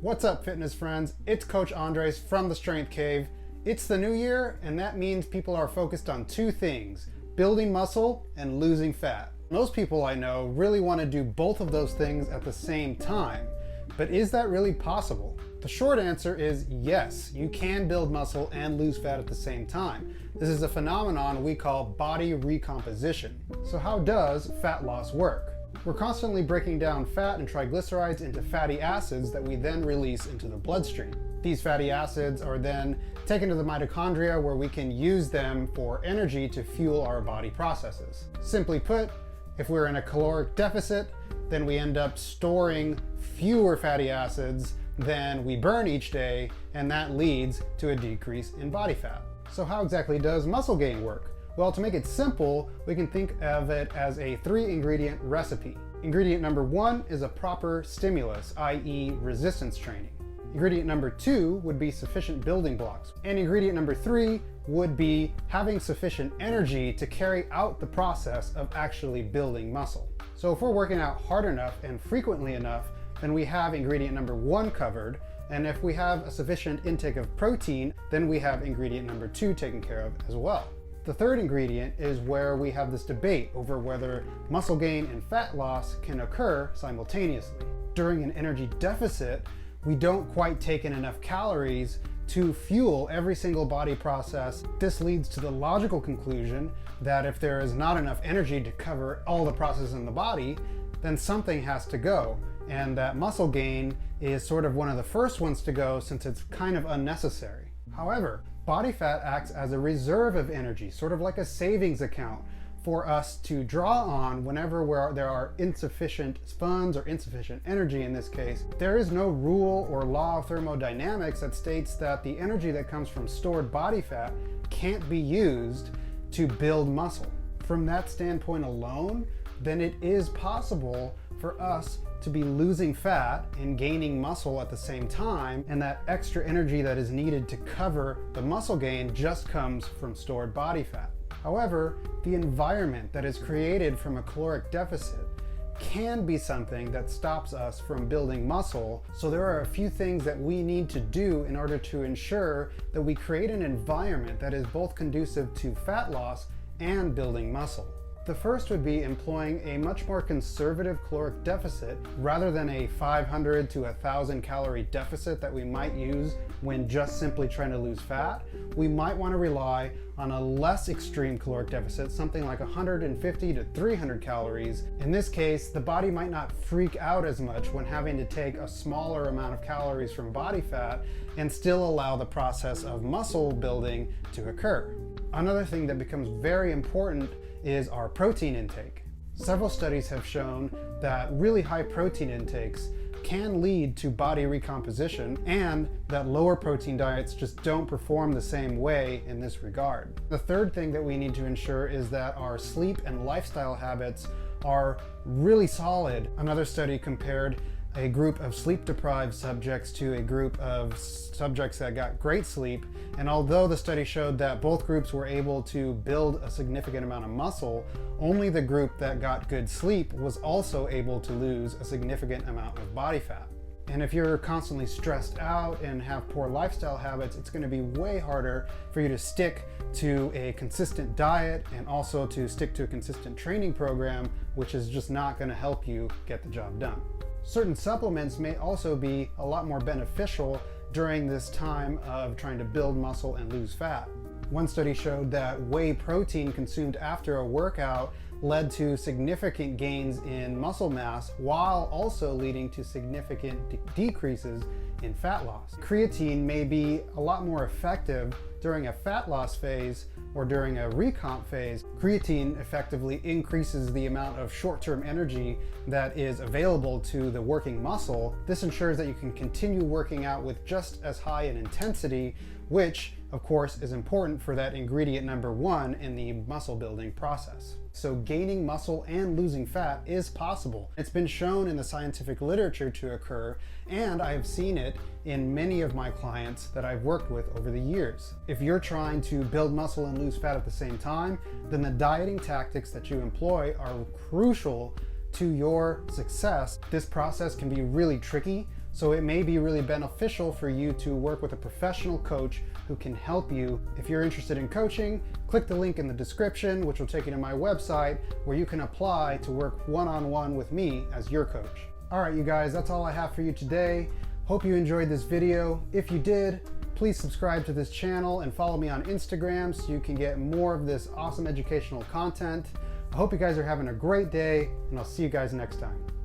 What's up, fitness friends? It's Coach Andres from the Strength Cave. It's the new year, and that means people are focused on two things: building muscle and losing fat. Most people I know really want to do both of those things at the same time. But is that really possible? The short answer is yes, you can build muscle and lose fat at the same time. This is a phenomenon we call body recomposition. So how does fat loss work? We're constantly breaking down fat and triglycerides into fatty acids that we then release into the bloodstream. These fatty acids are then taken to the mitochondria, where we can use them for energy to fuel our body processes. Simply put, if we're in a caloric deficit, then we end up storing fewer fatty acids than we burn each day, and that leads to a decrease in body fat. So how exactly does muscle gain work? Well, to make it simple, we can think of it as a 3-ingredient recipe. Ingredient number 1 is a proper stimulus, i.e. resistance training. Ingredient number 2 would be sufficient building blocks. And ingredient number 3 would be having sufficient energy to carry out the process of actually building muscle. So if we're working out hard enough and frequently enough, then we have ingredient number 1 covered. And if we have a sufficient intake of protein, then we have ingredient number 2 taken care of as well. The third ingredient is where we have this debate over whether muscle gain and fat loss can occur simultaneously. During an energy deficit, we don't quite take in enough calories to fuel every single body process. This leads to the logical conclusion that if there is not enough energy to cover all the processes in the body, then something has to go, and that muscle gain is sort of one of the first ones to go, since it's kind of unnecessary. However, body fat acts as a reserve of energy, sort of like a savings account for us to draw on whenever there are insufficient funds or insufficient energy in this case. There is no rule or law of thermodynamics that states that the energy that comes from stored body fat can't be used to build muscle. From that standpoint alone, then it is possible for us to be losing fat and gaining muscle at the same time, and that extra energy that is needed to cover the muscle gain just comes from stored body fat. However, the environment that is created from a caloric deficit can be something that stops us from building muscle. So there are a few things that we need to do in order to ensure that we create an environment that is both conducive to fat loss and building muscle. The first would be employing a much more conservative caloric deficit rather than a 500 to 1,000 calorie deficit that we might use when just simply trying to lose fat. We might want to rely on a less extreme caloric deficit, something like 150 to 300 calories. In this case, the body might not freak out as much when having to take a smaller amount of calories from body fat and still allow the process of muscle building to occur. Another thing that becomes very important is our protein intake. Several studies have shown that really high protein intakes can lead to body recomposition, and that lower protein diets just don't perform the same way in this regard. The third thing that we need to ensure is that our sleep and lifestyle habits are really solid. Another study compared a group of sleep-deprived subjects to a group of subjects that got great sleep, and although the study showed that both groups were able to build a significant amount of muscle, only the group that got good sleep was also able to lose a significant amount of body fat. And if you're constantly stressed out and have poor lifestyle habits, it's going to be way harder for you to stick to a consistent diet and also to stick to a consistent training program, which is just not going to help you get the job done. Certain supplements may also be a lot more beneficial during this time of trying to build muscle and lose fat. One study showed that whey protein consumed after a workout led to significant gains in muscle mass, while also leading to significant decreases in fat loss. Creatine may be a lot more effective during a fat loss phase or during a recomp phase. Creatine effectively increases the amount of short-term energy that is available to the working muscle. This ensures that you can continue working out with just as high an intensity, which of course is important for that ingredient number 1 in the muscle building process. So gaining muscle and losing fat is possible. It's been shown in the scientific literature to occur, and I have seen it in many of my clients that I've worked with over the years. If you're trying to build muscle and lose fat at the same time, then the dieting tactics that you employ are crucial to your success. This process can be really tricky So it may be really beneficial for you to work with a professional coach who can help you. If you're interested in coaching, click the link in the description, which will take you to my website where you can apply to work one-on-one with me as your coach. All right, you guys, that's all I have for you today. Hope you enjoyed this video. If you did, please subscribe to this channel and follow me on Instagram so you can get more of this awesome educational content. I hope you guys are having a great day, and I'll see you guys next time.